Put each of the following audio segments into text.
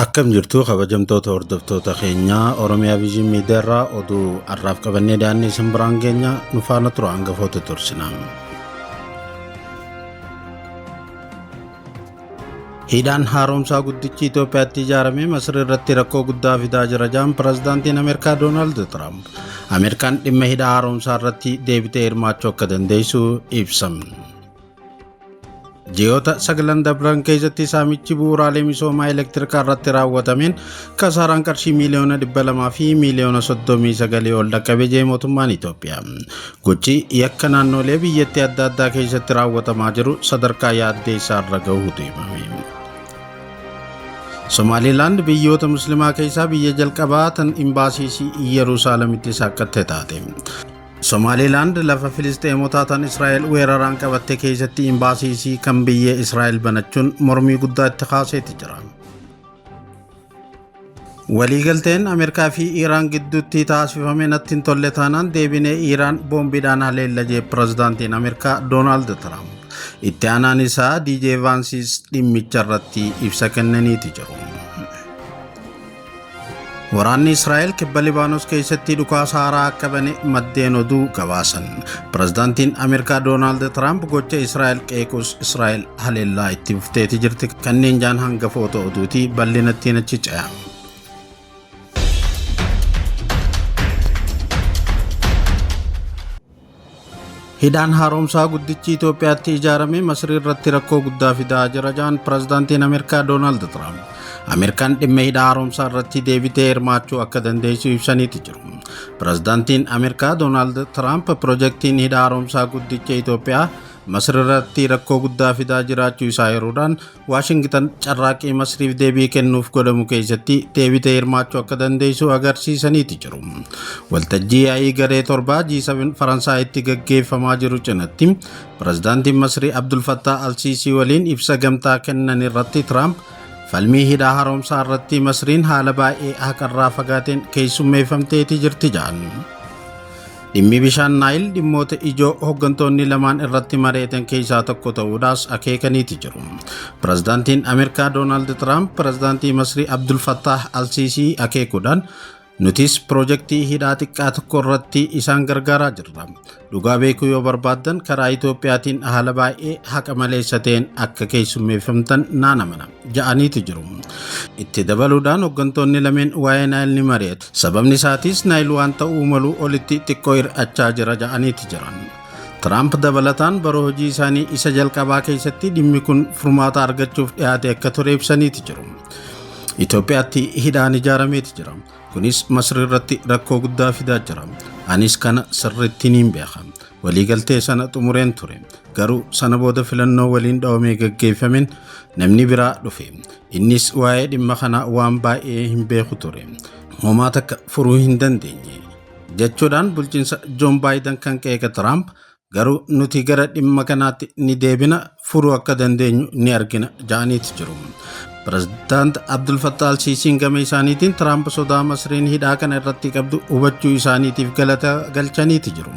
Akkam jirtu kabajamtoota hordoftoota keenyaa Oromiyaa Viijin Miidiyaarraa oduu arraaf qabannee daannii isin biraan geenya nu faana tura hangafoota tursinaa. Hidhaan haaromsaa guddichi Itoophiyaatti ijaarame Masir irratti rakkoo guddaa fidaa jira jedhan pirezidaantiin Ameerikaa Doonaald Tiraamp. Ameerikaan dhimma hidhaa haaromsaa irratti deebitee hirmaachuu akka dandeessu ibsame. Ji'oota 9 dabran keessatti saamichi bu'uuraalee misoomaa elektirikaa irratti raawwatameen kasaaraan qarshii miliyoona 200 fi miliyoona 39 ol dhaqqabe jedhe mootummaan Itoophiyaa. Gochi yakka naannolee biyyattii adda addaa keessatti raawwatamaa jiru sadarkaa yaaddeessaa irra gahuutu himame. Somaalilaand biyyoota muslimaa keessaa biyya jalqabaa tan imbaasii Yerusaalemitti saaqatte taate. Somaalilaand lafa Filisteemotaa tan Israa'el weeraraan qabatte keessatti imbaasii kan biyya Israa'el banachuun mormii guddaa itti kaaseeti jira. Waliigalteen Ameerikaa fi Iraan gidduutti taasifame natti hin tolle taanaan deebinee Iraan boombiidhaan haleella jedhe pirezidaantiin Ameerikaa Doonaald Tiraamp. Itti aanaan isaa DJ Vaansis dhimmicha irratti ibsa kennaniiti jiru. Waraanni Israa'el kibba Libaanos keessatti dhukaasa haaraa akka bane maddeen oduu gabaasan. Pirezidaantiin Ameerikaa Doonaald Tiraamp gocha Israa'el qeequs Israa'el haleellaa itti fufteeti jirti. Kanneen jaan hangafoota oduuti bal'inatti achi ce'a. Hidhaan haaromsaa guddichi Itoophiyaatti ijaarame Masir irratti rakkoo guddaa fidaa jira jedhan pirezidaantiin Ameerikaa Doonaald Tiraamp. Ameerikaan dhimma hidhaa haaromsaa irratti deebitee hirmaachuu akka dandeessu ibsaniiti jiru. Pirezidaantiin Ameerikaa Doonaald Tiraamp piroojeektiin hidhaa haaromsaa guddicha Itoophiyaa Masir irratti rakkoo guddaa fidaa jiraachuu isaa yeroodhaan Waashingtan carraaqqii Masiriif deebii kennuuf godhamu keessatti deebitee hirmaachuu akka dandeessu agarsiisaniiti jiru. Waltajjii yaa'ii garee torbaa G7 Faransaayitti gaggeeffamaa jiru cinatti pirezidaantiin Masirii Abdul Fattah Al-Siisii waliin ibsa gamtaa kennan irratti Tiraamp falmii hidhaa haaromsaa irratti Masiriin haala baay'ee haqarraa fagaateen keessummeeffamteeti jirti jedhan. Dhimmi bishaan Naayil dhimmoota ijoo hooggantoonni lamaan irratti mareetan keessaa tokko ta'uudhaas akeekaniiti jiru. Pirezidaantiin Ameerikaa Doonaald Tiraamp pirezidaantii Masirii Abdul Fattah Al-Siisii akeekuudhaan nutis piroojeektii hidhaa xiqqaa tokko irratti isaan gargaaraa jirra. Dhugaa beekuu yoo barbaaddan karaa Itoophiyaatiin haala baay'ee haqa maleessa ta'een akka keessummeeffamtan naan amana jedhaniiti jiru. Itti dabaluudhaan hooggantoonni lameen waa'ee Naayil ni mari'atu. Sababni isaatis Naayil waan ta'uu malu olitti xiqqoo hir'achaa jira jedhaniiti jiran. Tiraamp dabalataan bara hojii isaanii isa jalqabaa keessatti dhimmi kun furmaata argachuuf dhiyaate akka ture ibsaniiti jiru. Itoophiyaatti hidhaan ijaarameeti jira. Kunis Masir irratti rakkoo guddaa fidaa jira. Anis kana sirriitti niin beeka. Waliigaltee sana xumureen ture. Garuu sana booda filannoo waliin dhawamee gaggeeffameen namni biraa dhufe. Innis waa'ee dhimma kana waan baay'ee hin beeku ture. Homaa takka furuu hin dandeenye jechuudhaan bulchiinsa Joon Baayiden kan qeeqa Tiraamp garuu nuti gara dhimma kanaatti ni deebina furuu akka dandeenyu ni argina jedhaniiti jiru. Pirezidaant Abdul Fattah Al-Siisiin gama isaaniitiin Tiraamp sodaa Masiriin hidhaa kana irratti qabdu hubachuu isaaniitiif galata galchaniiti jiru.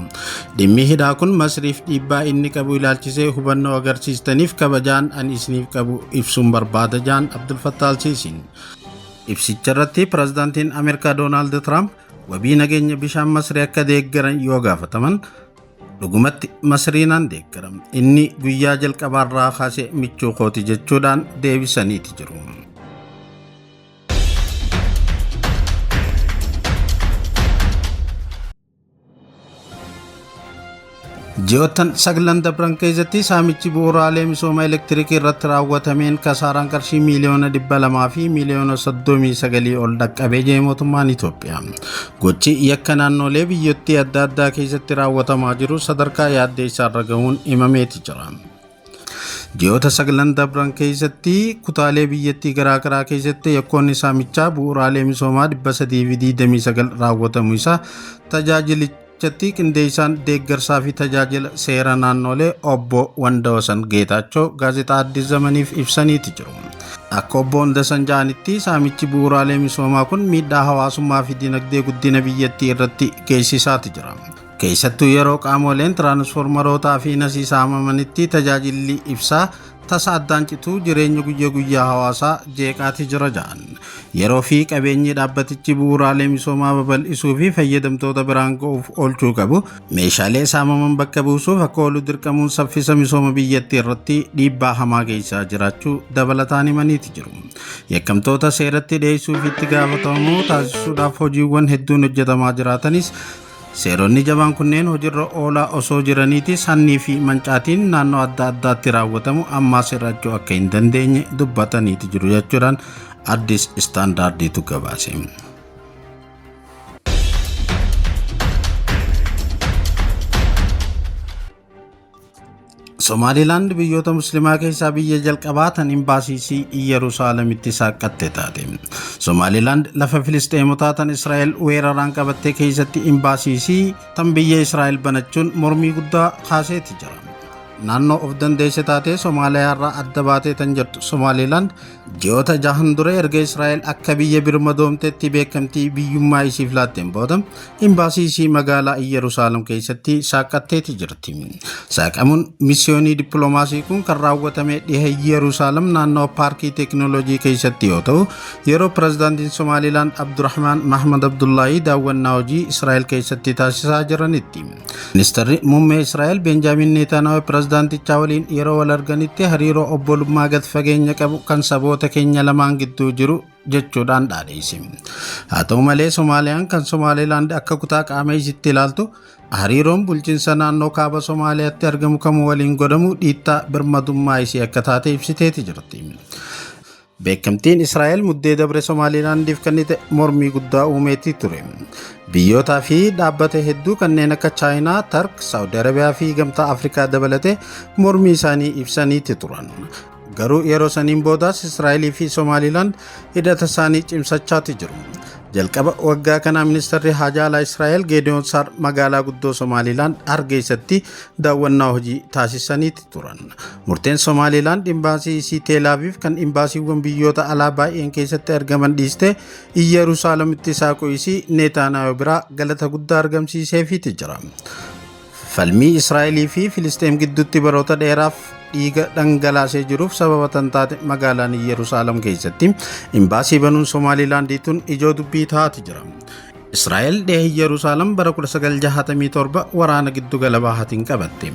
Dhimmi hidhaa kun Masiriif dhiibbaa inni qabu ilaalchisee hubannoo agarsiistaniif kabajaan ani isiniif qabu ibsuun barbaada jedhan Abdul Fattah Al-Siisiin. Ibsicha irratti pirezidaantiin Ameerikaa Doonaald Tiraamp wabii nageenya bishaan Masirii akka deeggaran yoo gaafataman dhugumatti Masiriinaan deeggaram. Inni guyyaa jalqabaarraa kaasee michuu kooti jechuudhaan deebisaniiti jiru. Ji'oottan 9 dabran keessatti saamichi bu'uuraalee misooma elektirikii irratti raawwatameen kasaaraan qarshii miliyoona 200 fi miliyoona 39 ol dhaqqabee jedhe mootummaan Itoophiyaa. Gochi yakka naannolee biyyattii adda addaa keessatti raawwatamaa jiru sadarkaa yaaddeessaa irra gahuun himameeti jira. Ji'oota 9 dabran keessatti kutaalee biyyattii garaagaraa keessatti yakkoonni saamichaa bu'uuraalee misoomaa 329 raawwatamu isaa tajaajilicha Jatti qindeessaan deeggarsaa fi tajaajila seera naannolee obbo Wandawsan Geetaachoo gaazexaa Addis Zamaniif ibsaniiti jiru. Akka obbo Wandawsan jedhanitti saamichi bu'uuraalee misoomaa kun miidhaa hawaasummaa fi dinagdee guddina biyyattii irratti geessisaati jira. keessattuu yeroo qaamoleen tiraansfoormarootaa fi nasii saamamanitti tajaajilli ibsaa tasa addaan cituu jireenya guyyaa hawaasaa jeeqaati jira ja'an. Yeroo fi qabeenyi dhaabbatichi bu'uuraalee misoomaa babal'isuu fi fayyadamtoota biraan ga'uuf oolchuu qabu meeshaalee saamaman bakka buusuuf akka oolu dirqamuun saffisa misooma biyyattii irratti dhiibbaa hamaa geessaa jiraachuu dabalataan himaniiti jiru. Yakkamtoota seeratti dhiyeessuu fi itti gaafatamuu taasisuudhaaf hojiiwwan hedduun hojjetamaa jiraatanis seeronni jabaan kunneen hojiirra oolaa osoo jiraniitis hannii fi mancaatiin naannoo adda addaatti raawwatamu ammaas hir'achuu akka hin dandeenye dubbataniiti jiru jechuudhaan Addis Istaandaardiitu gabaase. Somaliland biyyoota musliimaa keessaa biyya jalqabaa tan imbaasiisii Yerusaalemitti saaqatte taate. Somaliland lafa Filisteemotaa tan Israa'el weeraraan qabatte keessatti imbaasiisii tan biyya Israa'el banachuun mormii guddaa kaaseeti jira. Naannoo of dandeesse taatee Somaaliyaa irraa adda baatee tan jirtu Somaliland ji'oota 6 dura erga Israa'el akka biyya birmadoomtetti beekamtii biyyummaa isiif laatteen booda imbaasiisii magaalaa Yerusaalem keessatti saaqatteeti jirti. Saaqamuun missiyoonii dippiloomaasii kun kan raawwatame dhiha Yerusaalem naannoo paarkii teekinooloojii keessatti yoo ta'u yeroo pirezidaantiin Somaliland Abdurrahmaan Mahmad Abdullaahi daawwannaa hojii Israa'el keessatti taasisaa jiranitti. Ministeerri muummee Israa'el Benjaamin Netanyaahuu pirezidaantichaa waliin yeroo wal arganitti hariiroo obbolummaa gad fageenya qabu kan saboota keenya lamaan gidduu jiru jechuudhaan dhaadheesse. Haa ta'u malee Somaaliyaan kan Somaliland akka kutaa qaama isitti ilaaltu hariiroon bulchiinsa naannoo kaaba Somaaliyaatti argamu kamuu waliin godhamu dhiittaa birmadummaa isii akka taate ibsiteeti jirti. Beekamtiin Israa'el muddee dabre Somalilandiif kennite mormii guddaa uumeetii ture. Biyyootaa fi dhaabbata hedduu kanneen akka Chaayinaa, Tark, Saawudi Arabiyaa fi Gamtaa Afrikaa dabalatee mormii isaanii ibsaniiti turan. Garuu yeroo saniin boodaas Israa'elii fi Somaliland hidhata isaanii cimsachaati jiru. Jalqaba waggaa kana ministeerri haajaa alaa Israa'el Geediyoon Saar magaalaa guddoo Somaliland Hargeysatti daawwannaa hojii taasisaniiti turan. Murteen Somaliland imbaasiisii Teel Aviv kan imbaasiiwwan biyyoota alaa baay'een keessatti argaman dhiiste Yerusaalemitti saaquu isii Netanyaahuu biraa galata guddaa argamsiiseefiiti jira. Falmii Israa'elii fi Filisxeem gidduutti baroota dheeraaf dhiiga dhangalaasee jiruuf sababa tan taate magaalaan Yerusaalem keessatti imbaasii banuun Somalilandiituun ijoo dubbii taati jira. Israa'el dhiha Yerusaalem bara 1967 waraana giddu gala bahaatiin qabatte.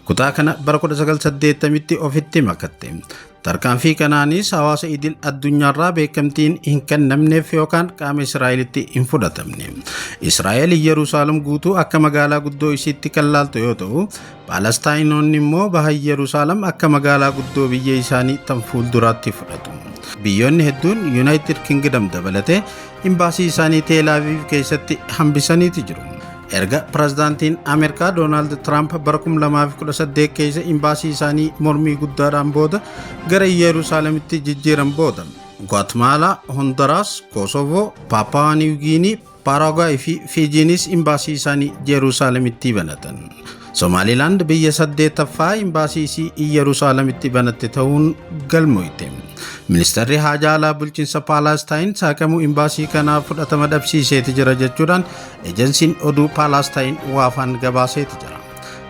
Kutaa kana bara 1980tti ofitti makatte. Tarkaanfii kanaanis hawaasa idil addunyaarraa beekamtiin hin kennamneef yookaan qaama Israa'elitti hin fudhatamne. Israa'el Yerusaalem guutuu akka magaalaa guddoo isiitti kan laaltu yoo ta'u, Palestaayinoonni immoo baha Yerusaalem akka magaalaa guddoo biyya isaanii tan fuulduraatti fudhatu. Biyyoonni hedduun United Kingdom dabalatee imbaasii isaanii Teel Aviv keessatti hambisaniiti jiru. Erga pirezidaantiin Ameerikaa Doonaald Tiraamp bara 2018 keessa imbaasii isaanii mormii guddaadhaan booda gara Yerusaalemitti jijjiiran booda Guatemala, Honduras, Kosovo, Paappuwaa Niw Giinii, Paaraaguwaay fi Fiijiinis imbaasii isaanii Yerusaalemitti banatan. Somaliland biyya 8ffaa imbaasiisii Yerusaalemitti banatte ta'uun galmoofte. Ministeerri haajaa alaa bulchiinsa Palestine saaqamuu imbaasii kanaa fudhatama dhabsiiseeti jira jechuudhaan ejensiin oduu Palestine waafaan gabaaseeti jira.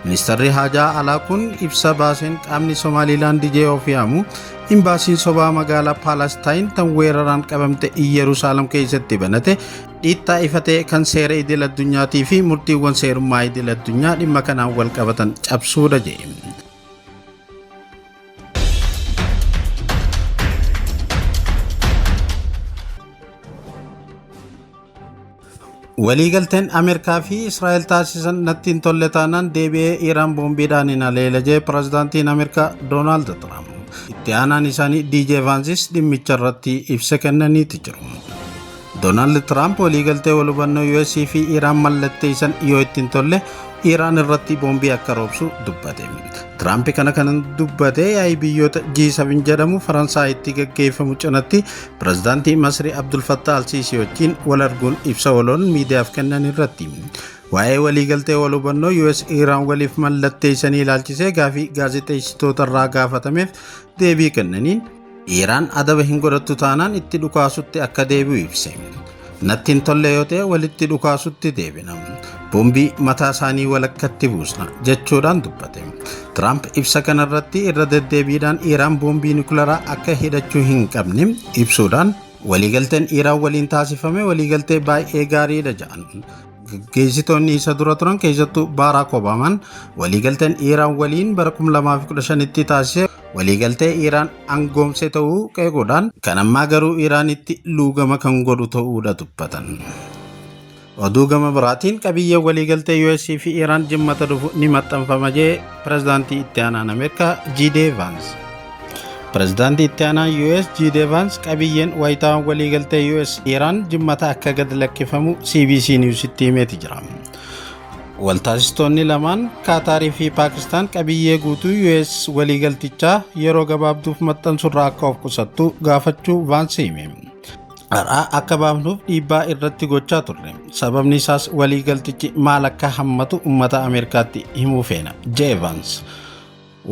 Ministeerri haajaa alaa kun ibsa baaseen qaamni Somaliland jee ofiyaamu imbaasiin sobaa magaalaa Palestine tan weeraraan qabamte Yerusaalem keessatti banate dhiittaa ifatee kan seera idil addunyaatii fi murtiiwwan seerummaa idil addunyaa dhimma kanaan wal qabatan cabsuudha jedhe. Waliigalteen Ameerikaa fi Israa'el taasisan natti hin tolle taanaan deebi'ee Iraan boombiidhaan hin haleela jedhe pirezidaantiin Ameerikaa Doonaald Tiraamp. Itti aanaan isaanii DJ Vaansis dhimmicha irratti ibsa kennaniiti jiru. Doonaald Tiraamp waliigaltee wal hubannoo US fi Iraan mallatteessan yoo itti hin tolle Iraan irratti boombii akka roobsu dubbate. Tiraamp kana dubbate yaa'ii biyyoota G7 jedhamu Faransaayitti gaggeeffamu cinatti pirezidaantii Masrii Abdul Fattah al-Siisii wajjin wal arguun ibsa waloon miidiyaaf kennan irratti. Waa'ee waliigaltee wal hubannoo US Iraan waliif mallatteessanii ilaalchisee gaafii gaazexeessitoota irraa gaafatameef deebii kennaniin Iraan adaba hin godhattu taanaan itti dhukaasutti akka deebi'u ibse. nattiin tolle yoo ta'e walitti dhukaasutti deebina. Boombii mataa isaanii walakkatti buusna jechuudhaan dubbate. Tiraamp ibsa kanarratti irra deddeebiidhaan Iraan boombii nukleeraa akka hidhachuu hin qabne ibsuudhaan waliigalteen Iraan waliin taasifame waliigaltee baay'ee gaariidha jedhan. Geessitoonni isa dura turan keessattuu Barack Obamaan waliigalteen Iraan waliin bara 2015tti taasise waliigaltee Iraan angoomse ta'uu qeequudhaan kan ammaa garuu Iraanitti luugama kan godhu ta'uudha dubbatan. Oduu gama biraatiin qabiyyee waliigaltee US fi Iraan jimmata dhufu ni maxxanfama jedhe pirezidaantii itti aanaan Ameerikaa J.D. Vance. Pirezidaantii itti aanaan US J.D. Vance qabiyyeen wayitaan waliigaltee US Iraan jimmata akka gad lakkifamu CBC Newsitti himeeti jira. Waltaasistoonni lamaan Kaataarii fi Paakistaan qabiyyee guutuu US waliigaltichaa yeroo gabaabduuf maxxansurraa akka of qusattu gaafachuu Vance hime. Har'aa akka baafnuuf dhiibbaa irratti gochaa turre. Sababni isaas waliigaltichi maal akka hammatu uummata Ameerikaatti himuu feena jedhe Vance.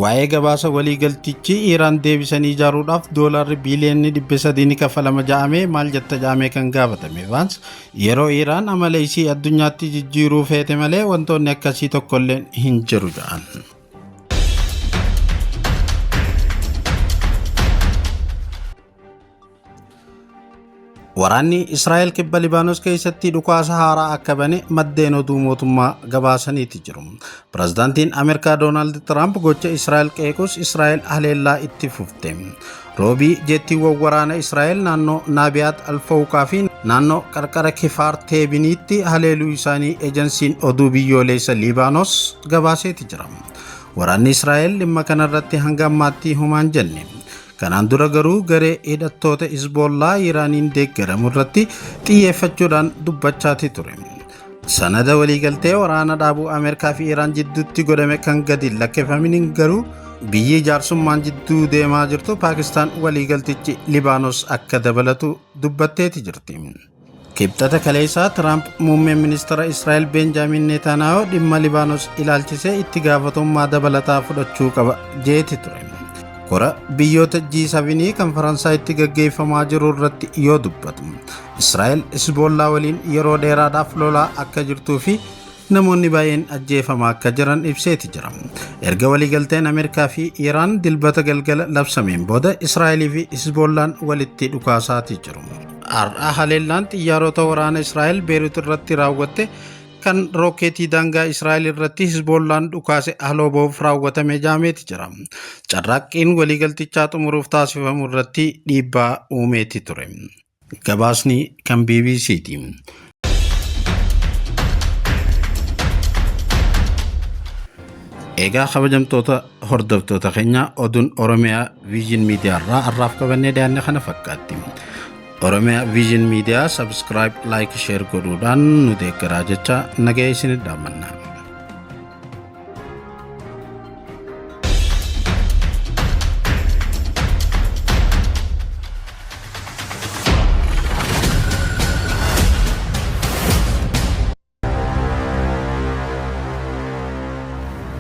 Waa'ee gabaasa waliigaltichi Iraan deebisanii ijaaruudhaaf $3 biiliyoonii 300 kafalama jedhamee maal jetta jedhamee kan gaafatame Vance yeroo Iraan amala isii addunyaatti jijjiiruu feete malee wantoonni akkasii tokkolleen hin jiru jedhan. Waraanni Israa'el kibba Libaanos keessatti dhukaasa haaraa akka bane maddeen oduu mootummaa gabaasaniiti jiru. Pirezidaantiin Ameerikaa Doonaald Tiraamp gocha Israa'el qeequs Israa'el haleellaa itti fufte. Roobii jettiiwwan waraana Israa'el naannoo Naabiyaat Alfawqaa fi naannoo qarqara Kifaar Teebiniitti haleeluu isaanii ejensiin oduu biyyoolessa Libaanos gabaaseeti jira. Waraanni Israa'el dhimma kanarratti hanga ammaatti homaan jenne. Kanaan dura garuu garee hidhattoota Hizbollaa Iraaniin deeggaramu irratti xiyyeeffachuudhaan dubbachaati ture. Sanada waliigaltee waraana dhaabuu Ameerikaa fi Iraan jidduutti godhame kan gadi lakkifamin garuu biyyi jaarsummaan jidduu deemaa jirtu Paakistaan waliigaltichi Libaanos akka dabalatu dubbatteeti jirti. Kibxata kaleessaa Tiraamp muummeen ministeera Israa'el Benjaamin Netanyaahuu dhimma Libaanos ilaalchisee itti gaafatamummaa dabalataa fudhachuu qaba jeeti ture. Kora biyyoota G7 kan Faransaayitti gaggeeffamaa jiru irratti yoo dubbatu Israa'el Hizbollaa waliin yeroo dheeraadhaaf lolaa akka jirtuu fi namoonni baay'een ajjeefamaa akka jiran ibseeti jira. Erga waliigalteen Ameerikaa fi Iraan dilbata galgala labsameen booda Israa'elii fi Hizbollaan walitti dhukaasaati jiru. Har'a haleellaan xiyyaarota waraana Israa'el Beerut irratti raawwatte kan rookeetii daangaa Israa'el irratti Hizbollaan dhukaase haaloo ba'uuf raawwatame jaameeti jira. Carraaqqiin waliigaltichaa xumuruuf taasifamu irratti dhiibbaa uumeeti ture. Gabaasni kan BBC'ti. Egaa kabajamtoota hordoftoota keenya oduun Oromiyaa Vision Media irraa har'aaf qabannee dhiyaanne kana fakkaatti. Oromiyaa Vision Media subscribe, like, share godhuudhaan nu deeggaraa jecha nagaa isinii dhaamanna.